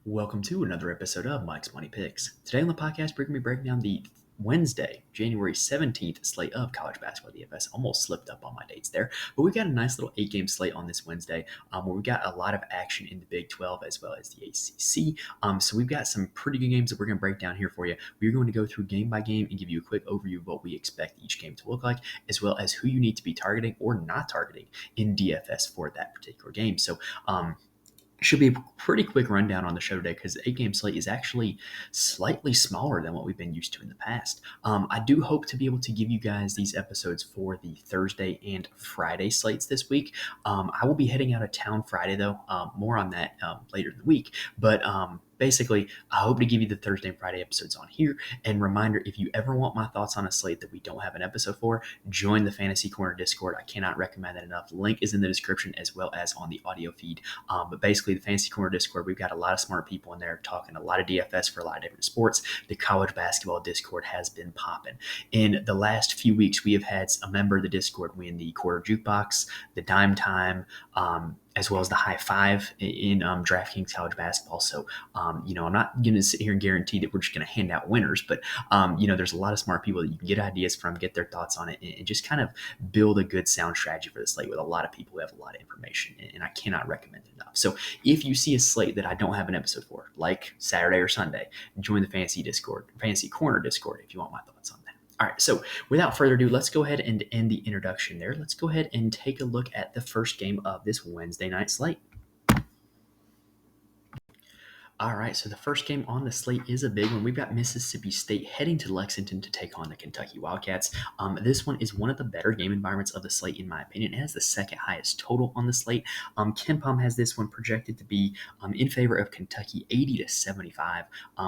Welcome to another episode of Mike's Money Picks. Today on the podcast, we're going to be breaking down the Wednesday, January 17th slate of college basketball DFS. Almost slipped up on my dates there, but we've got a nice little 8-game slate on this Wednesday where we've got a lot of action in the Big 12 as well as the ACC. So we've got some pretty good games that we're going to break down here for you. We're going to go through game by game and give you a quick overview of what we expect each game to look like, as well as who you need to be targeting or not targeting in DFS for that particular game. So, should be a pretty quick rundown on the show today because the 8-game slate is actually slightly smaller than what we've been used to in the past. I do hope to be able to give you guys these episodes for the Thursday and Friday slates this week. I will be heading out of town Friday, though. More on that later in the week. But basically, I hope to give you the Thursday and Friday episodes on here. And reminder, if you ever want my thoughts on a slate that we don't have an episode for, join the Fantasy Corner Discord. I cannot recommend that enough. Link is in the description as well as on the audio feed. But basically, the Fantasy Corner Discord, we've got a lot of smart people in there talking a lot of DFS for a lot of different sports. The college basketball Discord has been popping. In the last few weeks, we have had a member of the Discord win the quarter jukebox, the dime time, as well as the high five in DraftKings college basketball. So, I'm not going to sit here and guarantee that we're just going to hand out winners, but, there's a lot of smart people that you can get ideas from, get their thoughts on it, and just kind of build a good sound strategy for the slate with a lot of people who have a lot of information, and I cannot recommend it enough. So if you see a slate that I don't have an episode for, like Saturday or Sunday, join the Fantasy Corner Discord if you want my thoughts on that. All right, so without further ado, let's go ahead and end the introduction there. Let's go ahead and take a look at the first game of this Wednesday night slate. All right, so the first game on the slate is a big one. We've got Mississippi State heading to Lexington to take on the Kentucky Wildcats. This one is one of the better game environments of the slate, in my opinion. It has the second highest total on the slate. KenPom has this one projected to be in favor of Kentucky 80 to 75.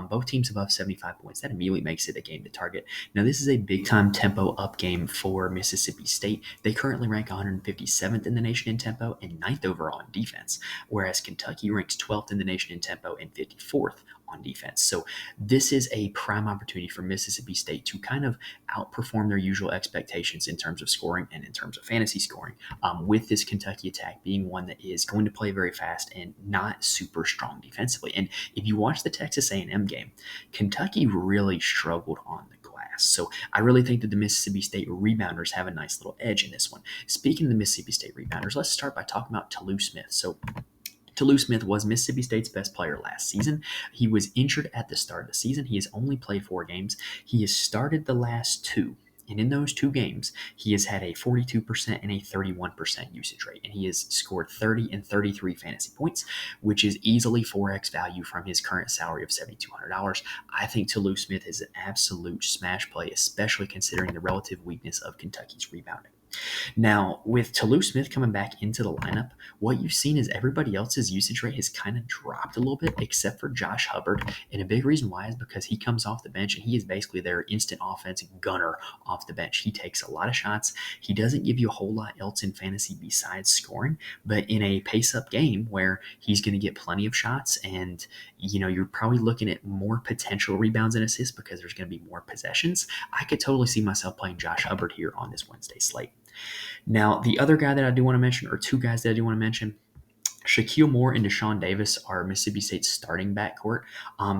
Both teams above 75 points. That immediately makes it a game to target. Now, this is a big-time tempo up game for Mississippi State. They currently rank 157th in the nation in tempo and 9th overall in defense, whereas Kentucky ranks 12th in the nation in tempo and 54th on defense. So this is a prime opportunity for Mississippi State to kind of outperform their usual expectations in terms of scoring and in terms of fantasy scoring, with this Kentucky attack being one that is going to play very fast and not super strong defensively. And if you watch the Texas A&M game, Kentucky really struggled on the glass. So I really think that the Mississippi State rebounders have a nice little edge in this one. Speaking of the Mississippi State rebounders, let's start by talking about Toulouse Smith. So Toulouse Smith was Mississippi State's best player last season. He was injured at the start of the season. He has only played 4 games. He has started the last 2. And in those 2 games, he has had a 42% and a 31% usage rate. And he has scored 30 and 33 fantasy points, which is easily 4x value from his current salary of $7,200. I think Toulouse Smith is an absolute smash play, especially considering the relative weakness of Kentucky's rebounding. Now, with Toulouse Smith coming back into the lineup, what you've seen is everybody else's usage rate has kind of dropped a little bit, except for Josh Hubbard. And a big reason why is because he comes off the bench and he is basically their instant offense gunner off the bench. He takes a lot of shots. He doesn't give you a whole lot else in fantasy besides scoring, but in a pace-up game where he's going to get plenty of shots and, you're probably looking at more potential rebounds and assists because there's going to be more possessions. I could totally see myself playing Josh Hubbard here on this Wednesday slate. Now, the other guy that I do want to mention, or 2 guys that I do want to mention, Shaquille Moore and Deshaun Davis are Mississippi State's starting backcourt.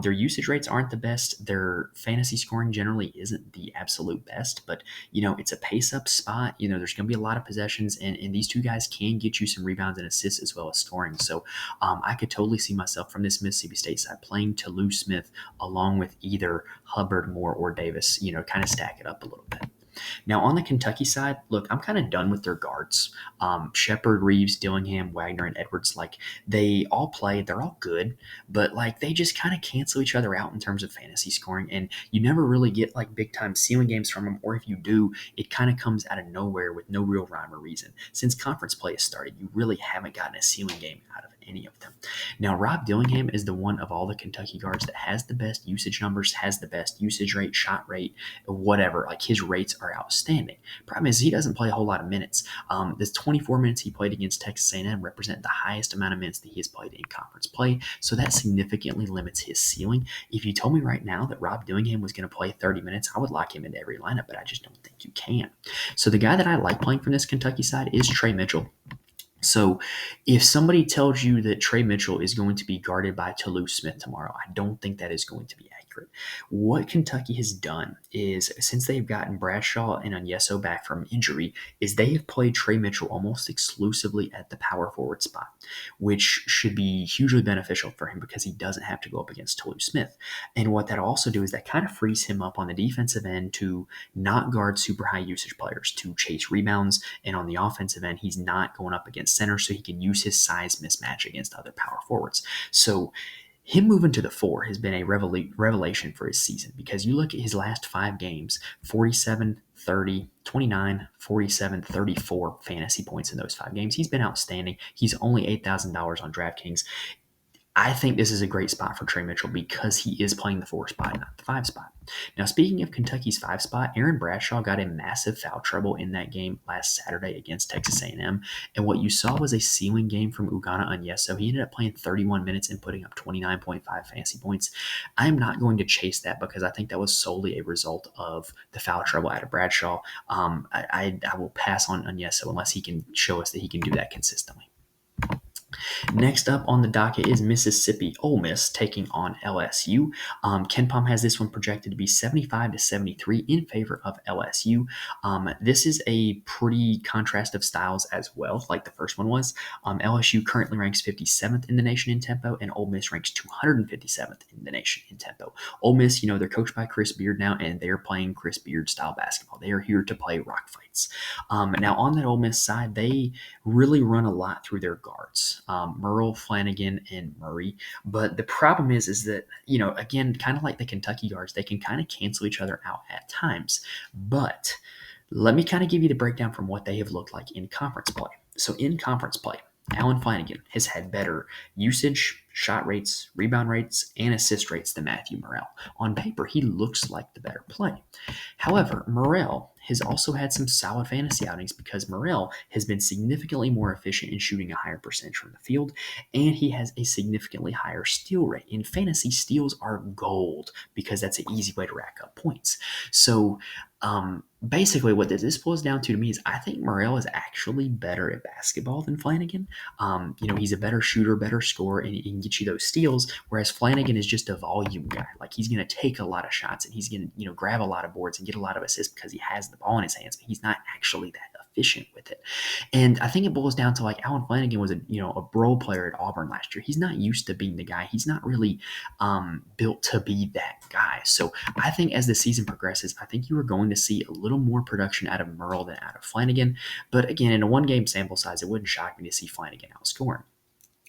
Their usage rates aren't the best. Their fantasy scoring generally isn't the absolute best, but, it's a pace-up spot. There's going to be a lot of possessions, and these 2 guys can get you some rebounds and assists as well as scoring. So I could totally see myself from this Mississippi State side playing Toulouse Smith along with either Hubbard, Moore, or Davis, kind of stack it up a little bit. Now, on the Kentucky side, look, I'm kind of done with their guards. Shepard, Reeves, Dillingham, Wagner, and Edwards, they all play. They're all good, but, they just kind of cancel each other out in terms of fantasy scoring, and you never really get, big-time ceiling games from them, or if you do, it kind of comes out of nowhere with no real rhyme or reason. Since conference play has started, you really haven't gotten a ceiling game out of any of them. Now, Rob Dillingham is the one of all the Kentucky guards that has the best usage numbers, has the best usage rate, shot rate, whatever. His rates are outstanding. Problem is he doesn't play a whole lot of minutes. This 24 minutes he played against Texas A&M represent the highest amount of minutes that he has played in conference play, so that significantly limits his ceiling. If you told me right now that Rob Dillingham was going to play 30 minutes, I would lock him into every lineup, but I just don't think you can. So the guy that I like playing from this Kentucky side is Trey Mitchell. So if somebody tells you that Trey Mitchell is going to be guarded by Toulouse Smith tomorrow, I don't think that is going to be accurate. What Kentucky has done is, since they've gotten Bradshaw and Onyeso back from injury, is they have played Trey Mitchell almost exclusively at the power forward spot, which should be hugely beneficial for him because he doesn't have to go up against Toulouse Smith. And what that'll also do is that kind of frees him up on the defensive end to not guard super high usage players, to chase rebounds, and on the offensive end, he's not going up against center, so he can use his size mismatch against other power forwards. So him moving to the 4 has been a revelation for his season, because you look at his last 5 games: 47, 30, 29, 47, 34 fantasy points in those 5 games. He's been outstanding. He's only $8,000 on DraftKings. I think this is a great spot for Trey Mitchell because he is playing the 4 spot, not the 5 spot. Now, speaking of Kentucky's 5 spot, Aaron Bradshaw got in massive foul trouble in that game last Saturday against Texas A&M, and what you saw was a ceiling game from Ugonna Onyeso. He ended up playing 31 minutes and putting up 29.5 fantasy points. I am not going to chase that because I think that was solely a result of the foul trouble out of Bradshaw. I will pass on Onyeso unless he can show us that he can do that consistently. Next up on the docket is Mississippi Ole Miss taking on LSU. KenPom has this one projected to be 75 to 73 in favor of LSU. This is a pretty contrast of styles as well, like the first one was. LSU currently ranks 57th in the nation in tempo, and Ole Miss ranks 257th in the nation in tempo. Ole Miss, they're coached by Chris Beard now, and they're playing Chris Beard style basketball. They are here to play rock fights. Now, on that Ole Miss side, they really run a lot through their guards. Merle, Flanagan, and Murray. But the problem is that, again, kind of like the Kentucky guards, they can kind of cancel each other out at times. But let me kind of give you the breakdown from what they have looked like in conference play. So in conference play, Alan Flanagan has had better usage, shot rates, rebound rates, and assist rates than Matthew Morrell. On paper, he looks like the better play. However, Morrell has also had some solid fantasy outings because Morrell has been significantly more efficient in shooting a higher percentage from the field, and he has a significantly higher steal rate. In fantasy, steals are gold because that's an easy way to rack up points. So basically what this boils down to me is I think Morrell is actually better at basketball than Flanagan. He's a better shooter, better scorer, and he can get you those steals, whereas Flanagan is just a volume guy. Like, he's going to take a lot of shots and he's going to grab a lot of boards and get a lot of assists because he has the ball in his hands, but he's not actually that efficient with it. And I think it boils down to, like, Alan Flanagan was a role player at Auburn last year. He's not used to being the guy. He's not really built to be that guy. So I think as the season progresses, I think you are going to see a little more production out of Merle than out of Flanagan. But again, in a 1-game sample size, it wouldn't shock me to see Flanagan outscoring.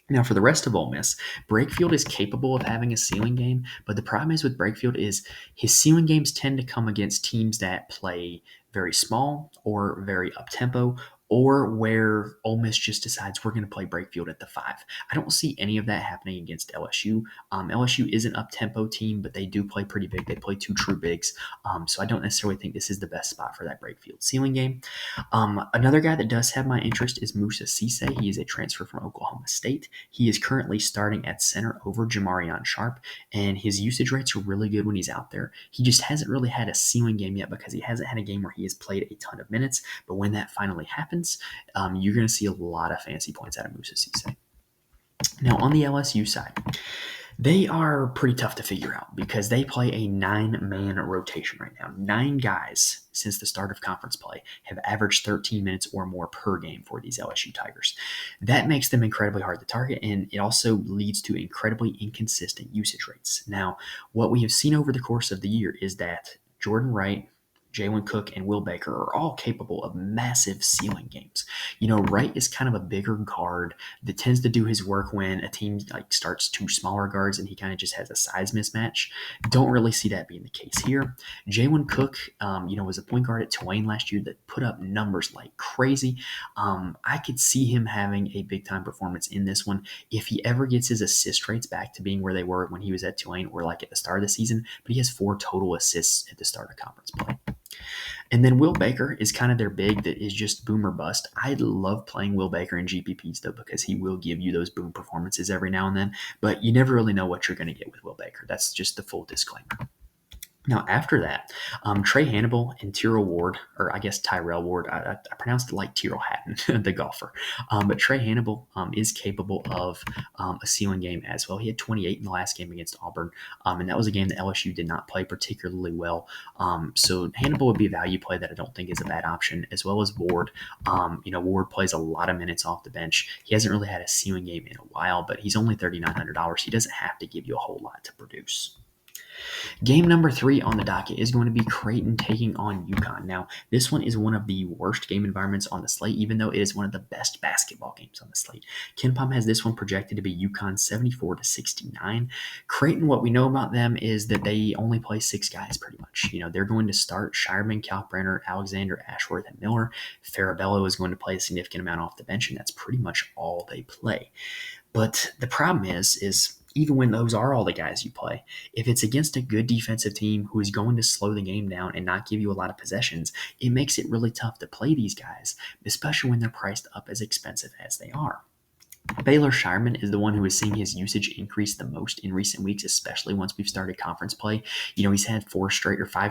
Now, for the rest of Ole Miss, Brakefield is capable of having a ceiling game, but the problem is with Brakefield is his ceiling games tend to come against teams that play very small or very up-tempo, or where Ole Miss just decides we're going to play Brakefield at the 5. I don't see any of that happening against LSU. LSU is an up-tempo team, but they do play pretty big. They play 2 true bigs, so I don't necessarily think this is the best spot for that Brakefield ceiling game. Another guy that does have my interest is Musa Cisse. He is a transfer from Oklahoma State. He is currently starting at center over Jamarion Sharp, and his usage rates are really good when he's out there. He just hasn't really had a ceiling game yet because he hasn't had a game where he has played a ton of minutes, but when that finally happens, you're going to see a lot of fancy points out of Musa Cisse. Now, on the LSU side, they are pretty tough to figure out because they play a 9-man rotation right now. 9 guys since the start of conference play have averaged 13 minutes or more per game for these LSU Tigers. That makes them incredibly hard to target, and it also leads to incredibly inconsistent usage rates. Now, what we have seen over the course of the year is that Jordan Wright, Jalen Cook, and Will Baker are all capable of massive ceiling games. Wright is kind of a bigger guard that tends to do his work when a team starts 2 smaller guards and he kind of just has a size mismatch. Don't really see that being the case here. Jalen Cook, was a point guard at Tulane last year that put up numbers like crazy. I could see him having a big time performance in this one if he ever gets his assist rates back to being where they were when he was at Tulane or like at the start of the season, but he has 4 total assists at the start of conference play. And then Will Baker is kind of their big that is just boom or bust. I love playing Will Baker in GPPs, though, because he will give you those boom performances every now and then, but you never really know what you're going to get with Will Baker. That's just the full disclaimer. Now, after that, Trey Hannibal and Tyrrell Ward, or I guess Tyrell Ward, I pronounced it like Tyrrell Hatton, the golfer. But Trey Hannibal is capable of a ceiling game as well. He had 28 in the last game against Auburn, and that was a game that LSU did not play particularly well. So Hannibal would be a value play that I don't think is a bad option, as well as Ward. Ward plays a lot of minutes off the bench. He hasn't really had a ceiling game in a while, but he's only $3,900. He doesn't have to give you a whole lot to produce. Game number 3 on the docket is going to be Creighton taking on UConn. Now, this one is one of the worst game environments on the slate, even though it is one of the best basketball games on the slate. KenPom has this one projected to be UConn 74-69. Creighton, what we know about them is that they only play 6 guys pretty much. They're going to start Shireman, Kalkbrenner, Alexander, Ashworth, and Miller. Farabello is going to play a significant amount off the bench, and that's pretty much all they play. But the problem is even when those are all the guys you play, if it's against a good defensive team who is going to slow the game down and not give you a lot of possessions, it makes it really tough to play these guys, especially when they're priced up as expensive as they are. Baylor Shireman is the one who is seeing his usage increase the most in recent weeks, especially once we've started conference play. He's had 5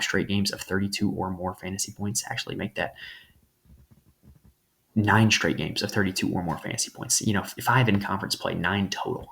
straight games of 32 or more fantasy points. Actually, make that 9 straight games of 32 or more fantasy points. 5 in conference play, 9 total.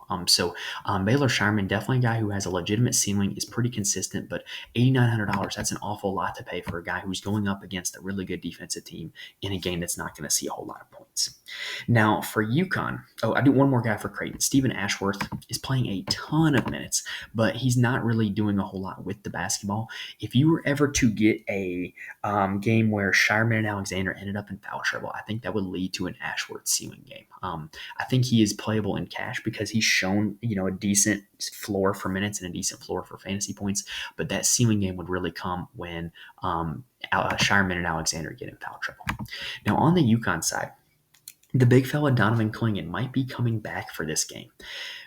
Baylor Shireman, definitely a guy who has a legitimate ceiling, is pretty consistent, but $8,900, that's an awful lot to pay for a guy who's going up against a really good defensive team in a game that's not going to see a whole lot of points. Now, for UConn, I do one more guy for Creighton. Stephen Ashworth is playing a ton of minutes, but he's not really doing a whole lot with the basketball. If you were ever to get a game where Shireman and Alexander ended up in foul trouble, I think that would lead to an Ashworth ceiling game. I think he is playable in cash because he's shown a decent floor for minutes and a decent floor for fantasy points, but that ceiling game would really come when Shireman and Alexander get in foul trouble. Now on the UConn side, the big fella Donovan Clingan might be coming back for this game,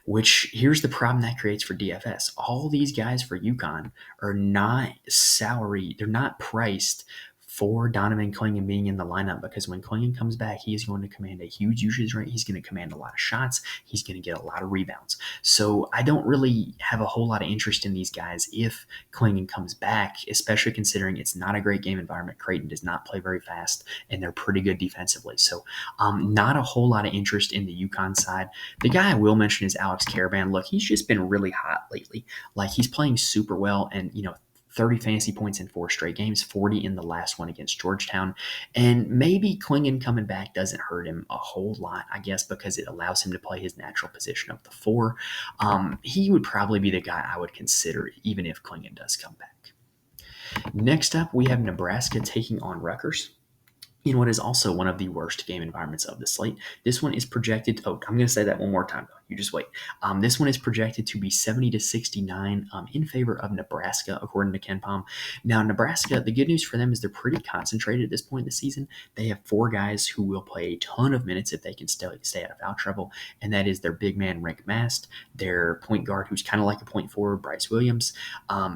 which here's the problem that creates for DFS. All these guys for UConn are not salary, they're not priced for Donovan Clingan being in the lineup, because when Clingan comes back, he is going to command a huge usage rate. He's going to command a lot of shots. He's going to get a lot of rebounds. So I don't really have a whole lot of interest in these guys if Clingan comes back, especially considering it's not a great game environment. Creighton does not play very fast, and they're pretty good defensively. So not a whole lot of interest in the UConn side. The guy I will mention is Alex Caravan. Look, he's just been really hot lately. Like, he's playing super well, and 30 fantasy points in 4 straight games, 40 in the last one against Georgetown. And maybe Clingan coming back doesn't hurt him a whole lot, I guess, because it allows him to play his natural position of the 4. He would probably be the guy I would consider even if Clingan does come back. Next up, we have Nebraska taking on Rutgers in what is also one of the worst game environments of the slate. This one is projected, I'm going to say that one more time, though. You just wait. This one is projected to be 70-69 in favor of Nebraska, according to KenPom. Now, Nebraska, the good news for them is they're pretty concentrated at this point in the season. They have 4 guys who will play a ton of minutes if they can stay out of foul trouble, and that is their big man, Rick Mast, their point guard, who's kind of like a point forward, Bryce Williams,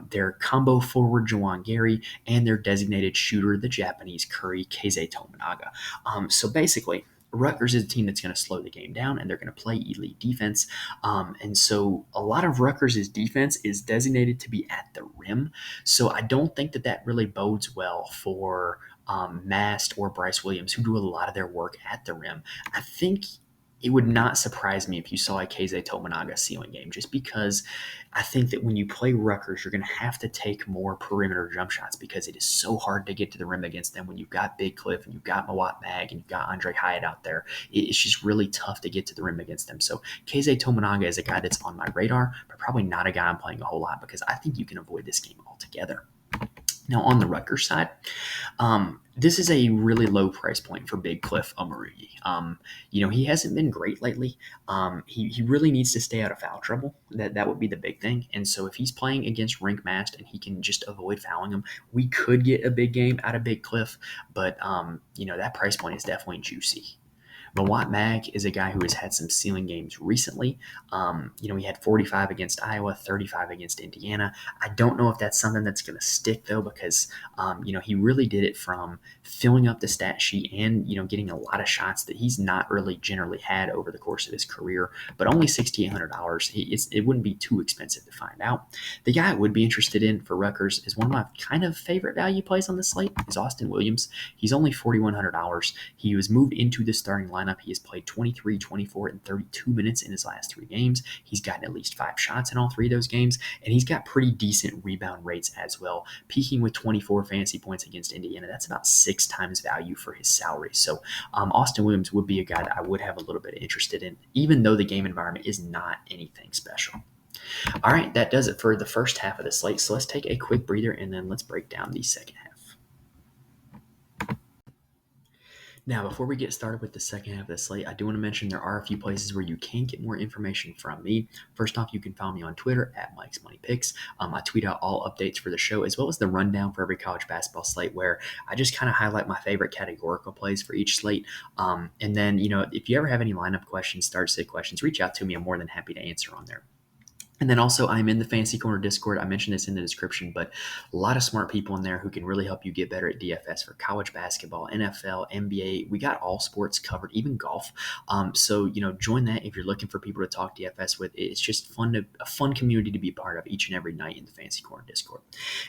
their combo forward, Jawan Gary, and their designated shooter, the Japanese Curry, Keize Tominaga. So basically, Rutgers is a team that's going to slow the game down, and they're going to play elite defense. And so a lot of Rutgers' defense is designated to be at the rim. So I don't think that really bodes well for Mast or Bryce Williams, who do a lot of their work at the rim. I think it would not surprise me if you saw a Keize Tominaga ceiling game, just because I think that when you play Rutgers, you're going to have to take more perimeter jump shots because it is so hard to get to the rim against them when you've got Big Cliff and you've got Mawat Mag and you've got Andre Hyatt out there. It's just really tough to get to the rim against them. So Keize Tominaga is a guy that's on my radar, but probably not a guy I'm playing a whole lot because I think you can avoid this game altogether. Now, on the Rutgers side, this is a really low price point for Big Cliff Omoruyi. He hasn't been great lately. He really needs to stay out of foul trouble. That would be the big thing. And so if he's playing against Rink Mast and he can just avoid fouling him, we could get a big game out of Big Cliff. But, that price point is definitely juicy. Mawat Mag is a guy who has had some ceiling games recently. He had 45 against Iowa, 35 against Indiana. I don't know if that's something that's going to stick though, because he really did it from filling up the stat sheet and getting a lot of shots that he's not really generally had over the course of his career. But only $6,800. It wouldn't be too expensive to find out. The guy I would be interested in for Rutgers is one of my kind of favorite value plays on the slate is Austin Williams. He's only $4,100. He was moved into the starting lineup. He has played 23, 24, and 32 minutes in his last 3 games. He's gotten at least 5 shots in all 3 of those games, and he's got pretty decent rebound rates as well, peaking with 24 fantasy points against Indiana. That's about 6 times value for his salary. So Austin Williams would be a guy that I would have a little bit interested in, even though the game environment is not anything special. All right, that does it for the first half of the slate. So let's take a quick breather and then let's break down the second half. Now, before we get started with the second half of the slate, I do want to mention there are a few places where you can get more information from me. First off, you can follow me on Twitter at Mike's Money Picks. I tweet out all updates for the show, as well as the rundown for every college basketball slate, where I just kind of highlight my favorite categorical plays for each slate. And then, if you ever have any lineup questions, start sit questions, reach out to me. I'm more than happy to answer on there. And then also, I'm in the Fantasy Corner Discord. I mentioned this in the description, but a lot of smart people in there who can really help you get better at DFS for college basketball, NFL, NBA. We got all sports covered, even golf. So join that if you're looking for people to talk DFS with. It's just a fun community to be part of each and every night in the Fantasy Corner Discord.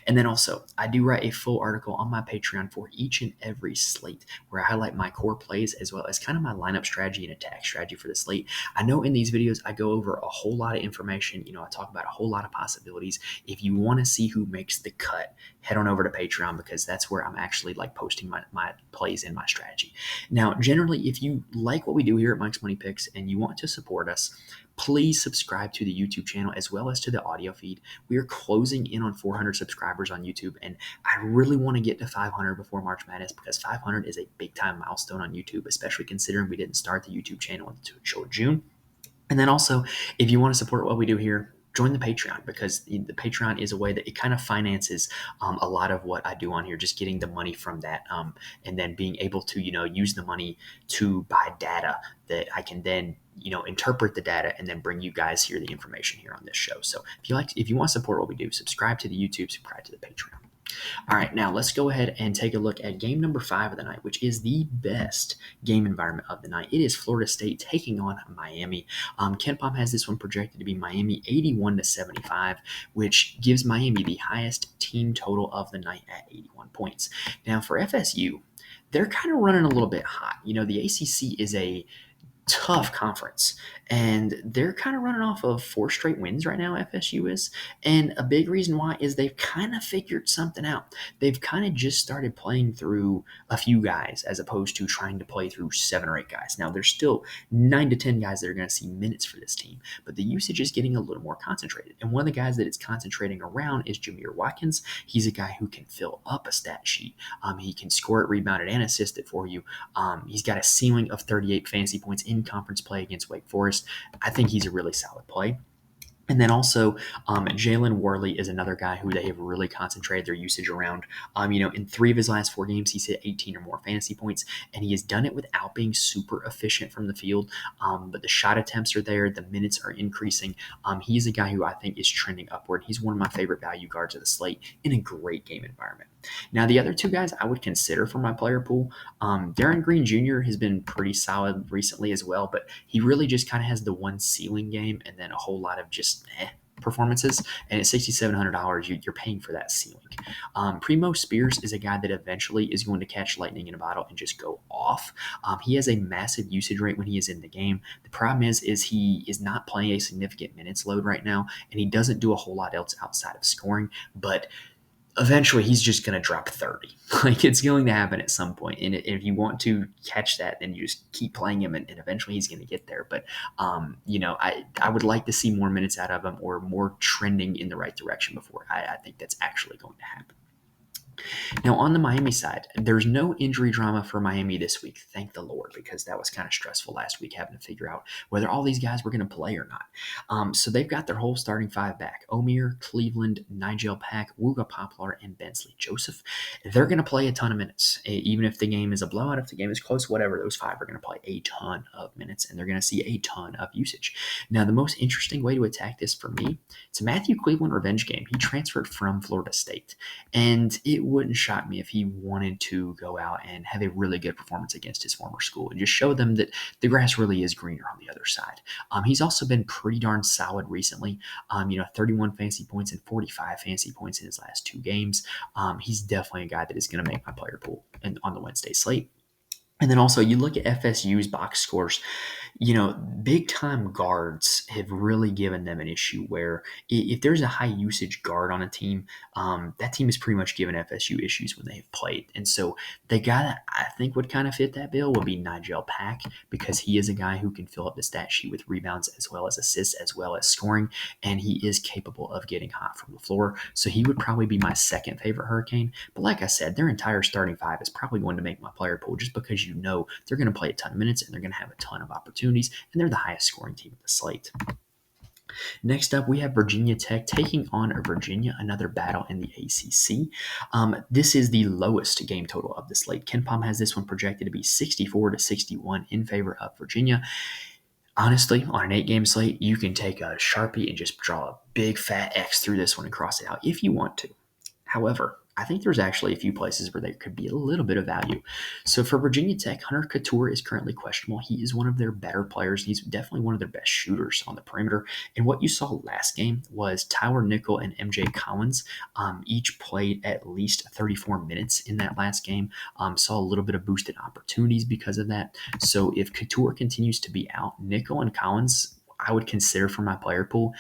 And then also, I do write a full article on my Patreon for each and every slate, where I highlight my core plays as well as kind of my lineup strategy and attack strategy for the slate. I know in these videos I go over a whole lot of information. I talk about a whole lot of possibilities. If you want to see who makes the cut, head on over to Patreon, because that's where I'm actually posting my plays and my strategy. Now, generally, if you like what we do here at Mike's Money Picks and you want to support us, please subscribe to the YouTube channel as well as to the audio feed. We are closing in on 400 subscribers on YouTube, and I really want to get to 500 before March Madness, because 500 is a big time milestone on YouTube, especially considering we didn't start the YouTube channel until June. And then also, if you want to support what we do here, join the Patreon, because the Patreon is a way that it kind of finances a lot of what I do on here, just getting the money from that, and then being able to use the money to buy data that I can then interpret the data and then bring you guys here the information here on this show. So if you want to support what we do, subscribe to the YouTube, subscribe to the Patreon. All right, now let's go ahead and take a look at game number 5 of the night, which is the best game environment of the night. It is Florida State taking on Miami. KenPom has this one projected to be Miami 81-75, which gives Miami the highest team total of the night at 81 points. Now, for FSU, they're kind of running a little bit hot. The ACC is a tough conference, and they're kind of running off of 4 straight wins right now, FSU is. And a big reason why is they've kind of figured something out. They've kind of just started playing through a few guys as opposed to trying to play through 7 or 8 guys. Now, there's still 9 to 10 guys that are going to see minutes for this team, but the usage is getting a little more concentrated. And one of the guys that it's concentrating around is Jameer Watkins. He's a guy who can fill up a stat sheet. He can score it, rebound it, and assist it for you. He's got a ceiling of 38 fantasy points in conference play against Wake Forest. I think he's a really solid play. And then also, Jalen Worley is another guy who they have really concentrated their usage around. In 3 of his last 4 games, he's hit 18 or more fantasy points, and he has done it without being super efficient from the field. But the shot attempts are there, the minutes are increasing. He's a guy who I think is trending upward. He's one of my favorite value guards of the slate in a great game environment. Now, the other 2 guys I would consider for my player pool, Darren Green Jr. has been pretty solid recently as well, but he really just kind of has the one ceiling game and then a whole lot of just performances. And at $6,700, you're paying for that ceiling. Primo Spears is a guy that eventually is going to catch lightning in a bottle and just go off. He has a massive usage rate when he is in the game. The problem is he is not playing a significant minutes load right now, and he doesn't do a whole lot else outside of scoring, but eventually he's just going to drop 30. It's going to happen at some point. And if you want to catch that, then you just keep playing him, and eventually he's going to get there. But, I would like to see more minutes out of him, or more trending in the right direction before I think that's actually going to happen. Now, on the Miami side, there's no injury drama for Miami this week. Thank the Lord, because that was kind of stressful last week having to figure out whether all these guys were going to play or not. So they've got their whole starting five back: Omir, Cleveland, Nigel Pack, Wooga Poplar, and Bensley Joseph. They're going to play a ton of minutes. Even if the game is a blowout, if the game is close, whatever, those five are going to play a ton of minutes, and they're going to see a ton of usage. Now, the most interesting way to attack this for me, it's a Matthew Cleveland revenge game. He transferred from Florida State. And it wouldn't shock me if he wanted to go out and have a really good performance against his former school and just show them that the grass really is greener on the other side. He's also been pretty darn solid recently. 31 fantasy points and 45 fantasy points in his last two games. He's definitely a guy that is going to make my player pool on the Wednesday slate. And then also, you look at FSU's box scores, big time guards have really given them an issue where if there's a high usage guard on a team, that team is pretty much given FSU issues when they've played. And so the guy that I think would kind of fit that bill would be Nigel Pack, because he is a guy who can fill up the stat sheet with rebounds as well as assists as well as scoring. And he is capable of getting hot from the floor. So he would probably be my second favorite Hurricane. But like I said, their entire starting five is probably going to make my player pool just because they're going to play a ton of minutes and they're going to have a ton of opportunities, and they're the highest scoring team of the slate. Next up, we have Virginia Tech taking on Virginia, another battle in the ACC. This is the lowest game total of the slate. KenPom has this one projected to be 64 to 61 in favor of Virginia. Honestly, on an 8-game slate, you can take a Sharpie and just draw a big fat X through this one and cross it out if you want to. However, I think there's actually a few places where there could be a little bit of value. So for Virginia Tech, Hunter Couture is currently questionable. He is one of their better players. He's definitely one of their best shooters on the perimeter. And what you saw last game was Tyler Nickel and MJ Collins each played at least 34 minutes in that last game. Saw a little bit of boosted opportunities because of that. So if Couture continues to be out, Nickel and Collins I would consider for my player pool.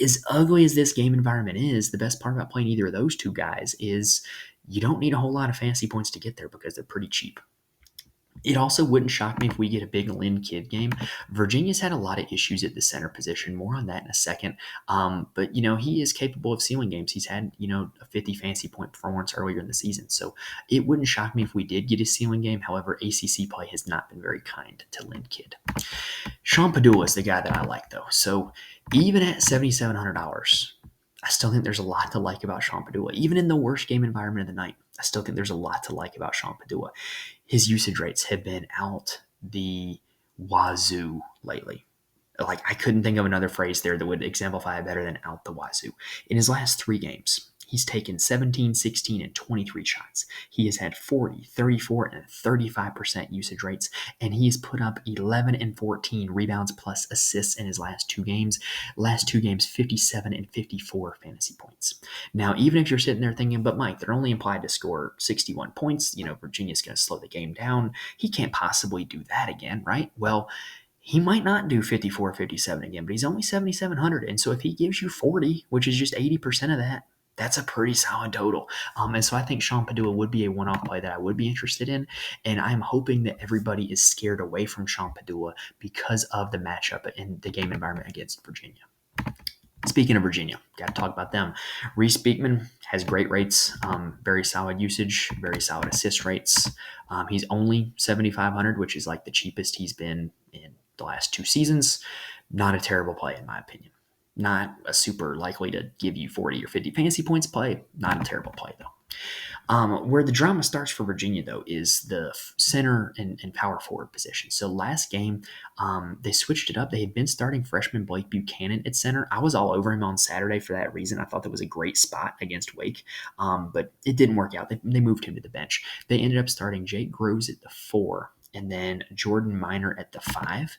As ugly as this game environment is, the best part about playing either of those two guys is you don't need a whole lot of fantasy points to get there because they're pretty cheap. It also wouldn't shock me if we get a big Lynn Kidd game. Virginia's had a lot of issues at the center position. More on that in a second. But he is capable of sealing games. He's had, a 50 fantasy point performance earlier in the season. So it wouldn't shock me if we did get a ceiling game. However, ACC play has not been very kind to Lynn Kidd. Sean Padula is the guy that I like, though. So even at $7,700, I still think there's a lot to like about Sean Padula. Even in the worst game environment of the night, I still think there's a lot to like about Sean Padula. His usage rates have been out the wazoo lately. Like, I couldn't think of another phrase there that would exemplify it better than out the wazoo. In his last 3 games, he's taken 17, 16, and 23 shots. He has had 40, 34, and 35% usage rates, and he has put up 11 and 14 rebounds plus assists in his last 2 games. Last 2 games, 57 and 54 fantasy points. Now, even if you're sitting there thinking, but Mike, they're only implied to score 61 points, Virginia's going to slow the game down. He can't possibly do that again, right? Well, he might not do 54, 57 again, but he's only 7,700. And so if he gives you 40, which is just 80% of that, that's a pretty solid total. And so I think Sean Padula would be a one-off play that I would be interested in. And I'm hoping that everybody is scared away from Sean Padula because of the matchup and the game environment against Virginia. Speaking of Virginia, got to talk about them. Reese Beekman has great rates, very solid usage, very solid assist rates. He's only 7,500, which is like the cheapest he's been in the last 2 seasons. Not a terrible play, in my opinion. Not a super likely to give you 40 or 50 fantasy points play. Not a terrible play, though. Where the drama starts for Virginia, though, is the center and power forward position. So last game, they switched it up. They had been starting freshman Blake Buchanan at center. I was all over him on Saturday for that reason. I thought that was a great spot against Wake, but it didn't work out. They moved him to the bench. They ended up starting Jake Groves at the 4 and then Jordan Minor at the 5.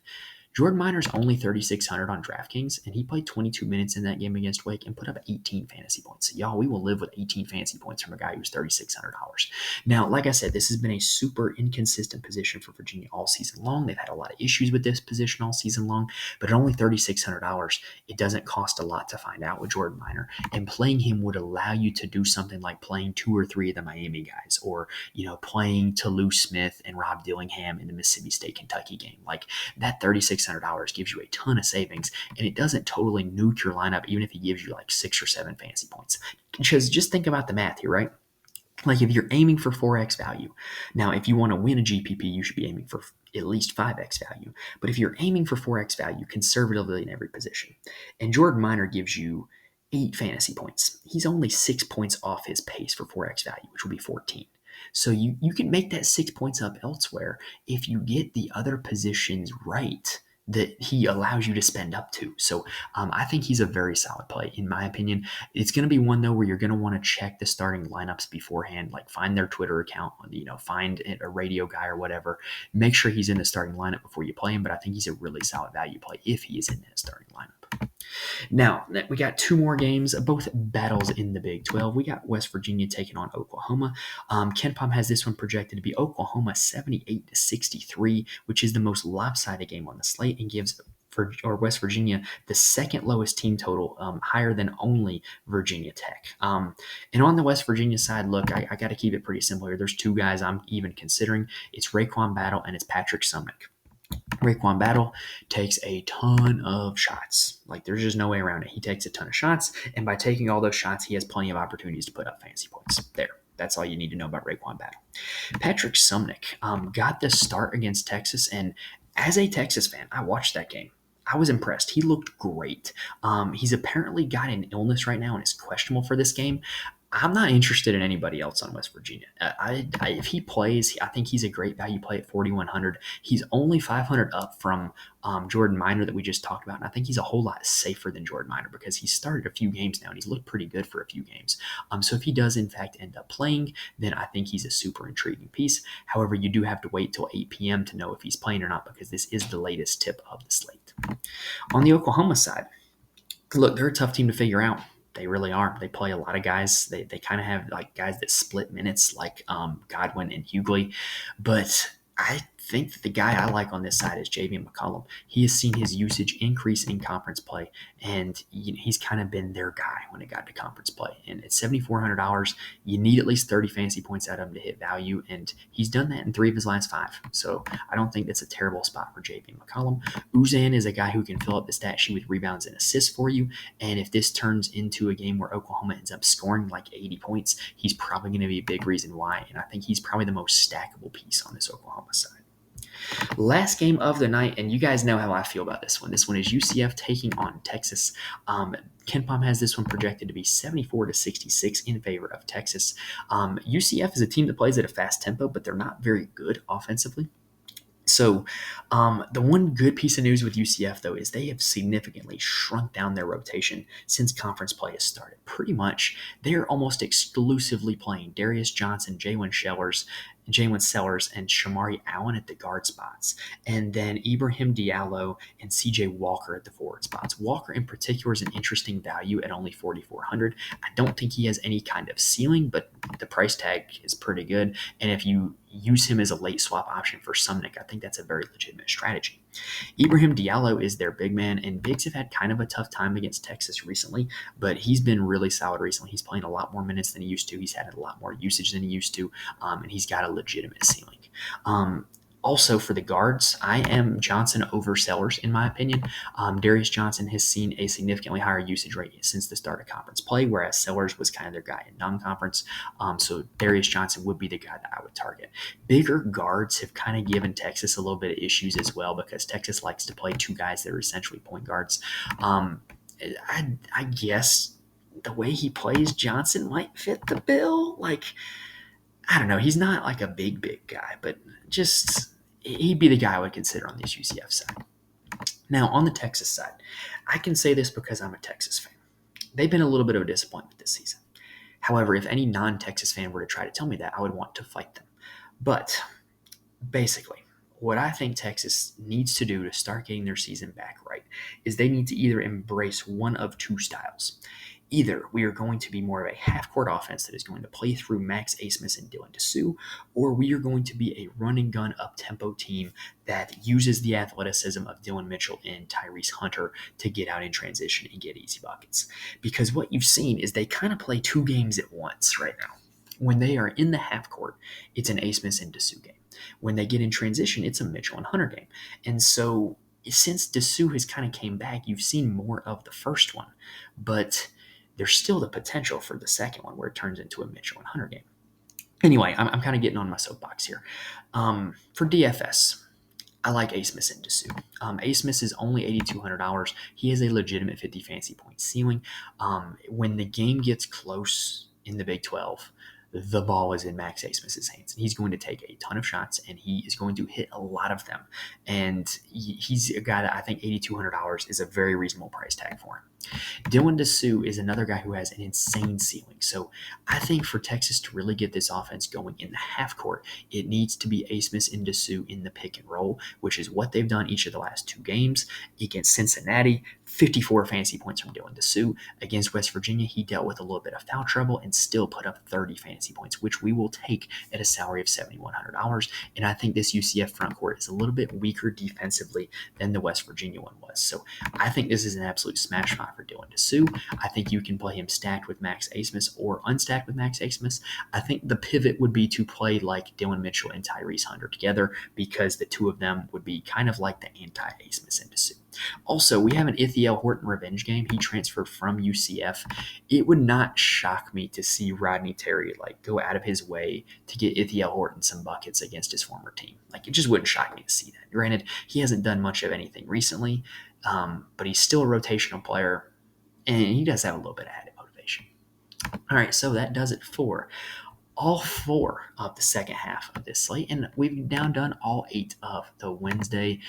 Jordan Minor's only 3,600 on DraftKings, and he played 22 minutes in that game against Wake and put up 18 fantasy points. So, y'all, we will live with 18 fantasy points from a guy who's $3,600. Now, like I said, this has been a super inconsistent position for Virginia all season long. They've had a lot of issues with this position all season long, but at only $3,600, it doesn't cost a lot to find out with Jordan Minor. And playing him would allow you to do something like playing 2 or 3 of the Miami guys, or playing Toulouse Smith and Rob Dillingham in the Mississippi State-Kentucky game. Like, that $3,600 gives you a ton of savings, and it doesn't totally nuke your lineup even if he gives you like 6 or 7 fantasy points. Because just think about the math here, right? Like if you're aiming for 4x value, now if you want to win a GPP, you should be aiming for at least 5x value. But if you're aiming for 4x value conservatively in every position, and Jordan Miner gives you 8 fantasy points, he's only 6 points off his pace for 4x value, which will be 14. So you can make that 6 points up elsewhere if you get the other positions right that he allows you to spend up to. So I think he's a very solid play, in my opinion. It's going to be one, though, where you're going to want to check the starting lineups beforehand, like find their Twitter account, find a radio guy or whatever. Make sure he's in the starting lineup before you play him, but I think he's a really solid value play if he is in that starting lineup. Now, we got 2 more games, both battles in the Big 12. We got West Virginia taking on Oklahoma. KenPom has this one projected to be Oklahoma 78-63, which is the most lopsided game on the slate and gives West Virginia the second lowest team total, higher than only Virginia Tech. And on the West Virginia side, look, I got to keep it pretty simple here. There's 2 guys I'm even considering. It's Raekwon Battle and it's Patrick Sumnick. Raekwon Battle takes a ton of shots. Like, there's just no way around it. He takes a ton of shots, and by taking all those shots, he has plenty of opportunities to put up fantasy points. There. That's all you need to know about Raekwon Battle. Patrick Sumnick got the start against Texas, and as a Texas fan, I watched that game. I was impressed. He looked great. He's apparently got an illness right now and is questionable for this game. I'm not interested in anybody else on West Virginia. If he plays, I think he's a great value play at 4,100. He's only 500 up from Jordan Miner that we just talked about, and I think he's a whole lot safer than Jordan Miner because he's started a few games now and he's looked pretty good for a few games. So if he does in fact end up playing, then I think he's a super intriguing piece. However, you do have to wait till 8 p.m. to know if he's playing or not because this is the latest tip of the slate. On the Oklahoma side, look, they're a tough team to figure out. They really are. They play a lot of guys. They kind of have like guys that split minutes like Godwin and Hughley. But I think that the guy I like on this side is J.V. McCollum. He has seen his usage increase in conference play, and he's kind of been their guy when it got to conference play. And at $7,400, you need at least 30 fantasy points out of him to hit value, and he's done that in 3 of his last 5. So I don't think that's a terrible spot for J.V. McCollum. Uzan is a guy who can fill up the stat sheet with rebounds and assists for you, and if this turns into a game where Oklahoma ends up scoring like 80 points, he's probably going to be a big reason why, and I think he's probably the most stackable piece on this Oklahoma side. Last game of the night, and you guys know how I feel about this one. This one is UCF taking on Texas. KenPom has this one projected to be 74-66 in favor of Texas. UCF is a team that plays at a fast tempo, but they're not very good offensively. So the one good piece of news with UCF, though, is they have significantly shrunk down their rotation since conference play has started. Pretty much, they're almost exclusively playing Darius Johnson, Jalen Sellers, and Shamari Allen at the guard spots, and then Ibrahim Diallo and CJ Walker at the forward spots. Walker in particular is an interesting value at only 4,400. I don't think he has any kind of ceiling, but the price tag is pretty good, and if you use him as a late swap option for Sumnick, I think that's a very legitimate strategy. Ibrahim Diallo is their big man, and Bigs have had kind of a tough time against Texas recently, but he's been really solid recently. He's playing a lot more minutes than he used to. He's had a lot more usage than he used to, and he's got a legitimate ceiling. Also, for the guards, I am Johnson over Sellers, in my opinion. Darius Johnson has seen a significantly higher usage rate since the start of conference play, whereas Sellers was kind of their guy in non-conference. So Darius Johnson would be the guy that I would target. Bigger guards have kind of given Texas a little bit of issues as well because Texas likes to play 2 guys that are essentially point guards. I guess the way he plays, Johnson might fit the bill. Like, I don't know. He's not like a big guy, but just he'd be the guy I would consider on this UCF side. Now, on the Texas side, I can say this because I'm a Texas fan. They've been a little bit of a disappointment this season. However, if any non-Texas fan were to try to tell me that, I would want to fight them. But basically, what I think Texas needs to do to start getting their season back right is they need to either embrace one of 2 styles. Either we are going to be more of a half-court offense that is going to play through Max Asmus and Dylan Dessou, or we are going to be a run-and-gun up-tempo team that uses the athleticism of Dylan Mitchell and Tyrese Hunter to get out in transition and get easy buckets. Because what you've seen is they kind of play 2 games at once right now. When they are in the half-court, it's an Asmus and Dessou game. When they get in transition, it's a Mitchell and Hunter game. And so since Dessou has kind of came back, you've seen more of the first one, but there's still the potential for the second one where it turns into a Mitchell and Hunter game. Anyway, I'm kind of getting on my soapbox here. For DFS, I like A. Smith and Dessou. A. Smith is only $8,200. He has a legitimate 50 fantasy point ceiling. When the game gets close in the Big 12, the ball is in Max A. Smith's hands. He's going to take a ton of shots, and he is going to hit a lot of them. And he's a guy that I think $8,200 is a very reasonable price tag for him. Dylan Dessou is another guy who has an insane ceiling. So I think for Texas to really get this offense going in the half court, it needs to be A. Smith and Dessou in the pick and roll, which is what they've done each of the last two games. Against Cincinnati, 54 fantasy points from Dylan Dessou. Against West Virginia, he dealt with a little bit of foul trouble and still put up 30 fantasy points, which we will take at a salary of $7,100. And I think this UCF front court is a little bit weaker defensively than the West Virginia one was. So I think this is an absolute smash spot for Dylan Dessou. I think you can play him stacked with Max Abmas or unstacked with Max Abmas. I think the pivot would be to play like Dylan Mitchell and Tyrese Hunter together, because the two of them would be kind of like the anti-Abmas and Dessou. Also, we have an Ithiel Horton revenge game. He transferred from UCF. It would not shock me to see Rodney Terry go out of his way to get Ithiel Horton some buckets against his former team. It just wouldn't shock me to see that. Granted, he hasn't done much of anything recently, but he's still a rotational player, and he does have a little bit of added motivation. All right, so that does it for all four of the second half of this slate, and we've now done all 8 of the Wednesday,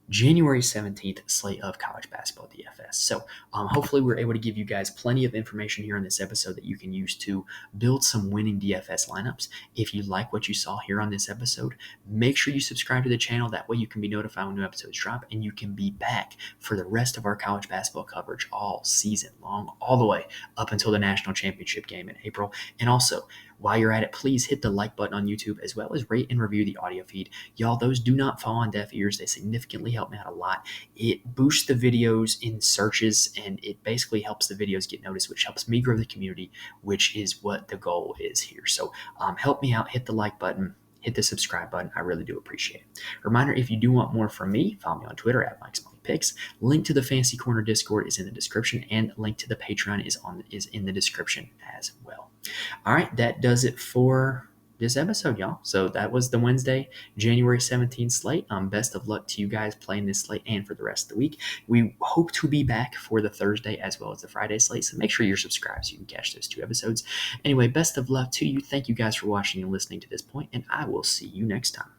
January 17th slate of college basketball DFS. So hopefully we're able to give you guys plenty of information here in this episode that you can use to build some winning DFS lineups. If you like what you saw here on this episode, make sure you subscribe to the channel. That way you can be notified when new episodes drop, and you can be back for the rest of our college basketball coverage all season long, all the way up until the national championship game in April. And also, while you're at it, please hit the like button on YouTube, as well as rate and review the audio feed. Y'all, those do not fall on deaf ears. They significantly help me out a lot. It boosts the videos in searches, and it basically helps the videos get noticed, which helps me grow the community, which is what the goal is here. So help me out. Hit the like button. Hit the subscribe button. I really do appreciate it. Reminder, if you do want more from me, follow me on Twitter at MikeSmalleyPicks. Link to the Fantasy Corner Discord is in the description, and link to the Patreon is in the description as well. All right, that does it for this episode, y'all. So that was the Wednesday, January 17th slate. Best of luck to you guys playing this slate and for the rest of the week. We hope to be back for the Thursday as well as the Friday slate, so make sure you're subscribed so you can catch those 2 episodes. Anyway, best of luck to you. Thank you guys for watching and listening to this point, and I will see you next time.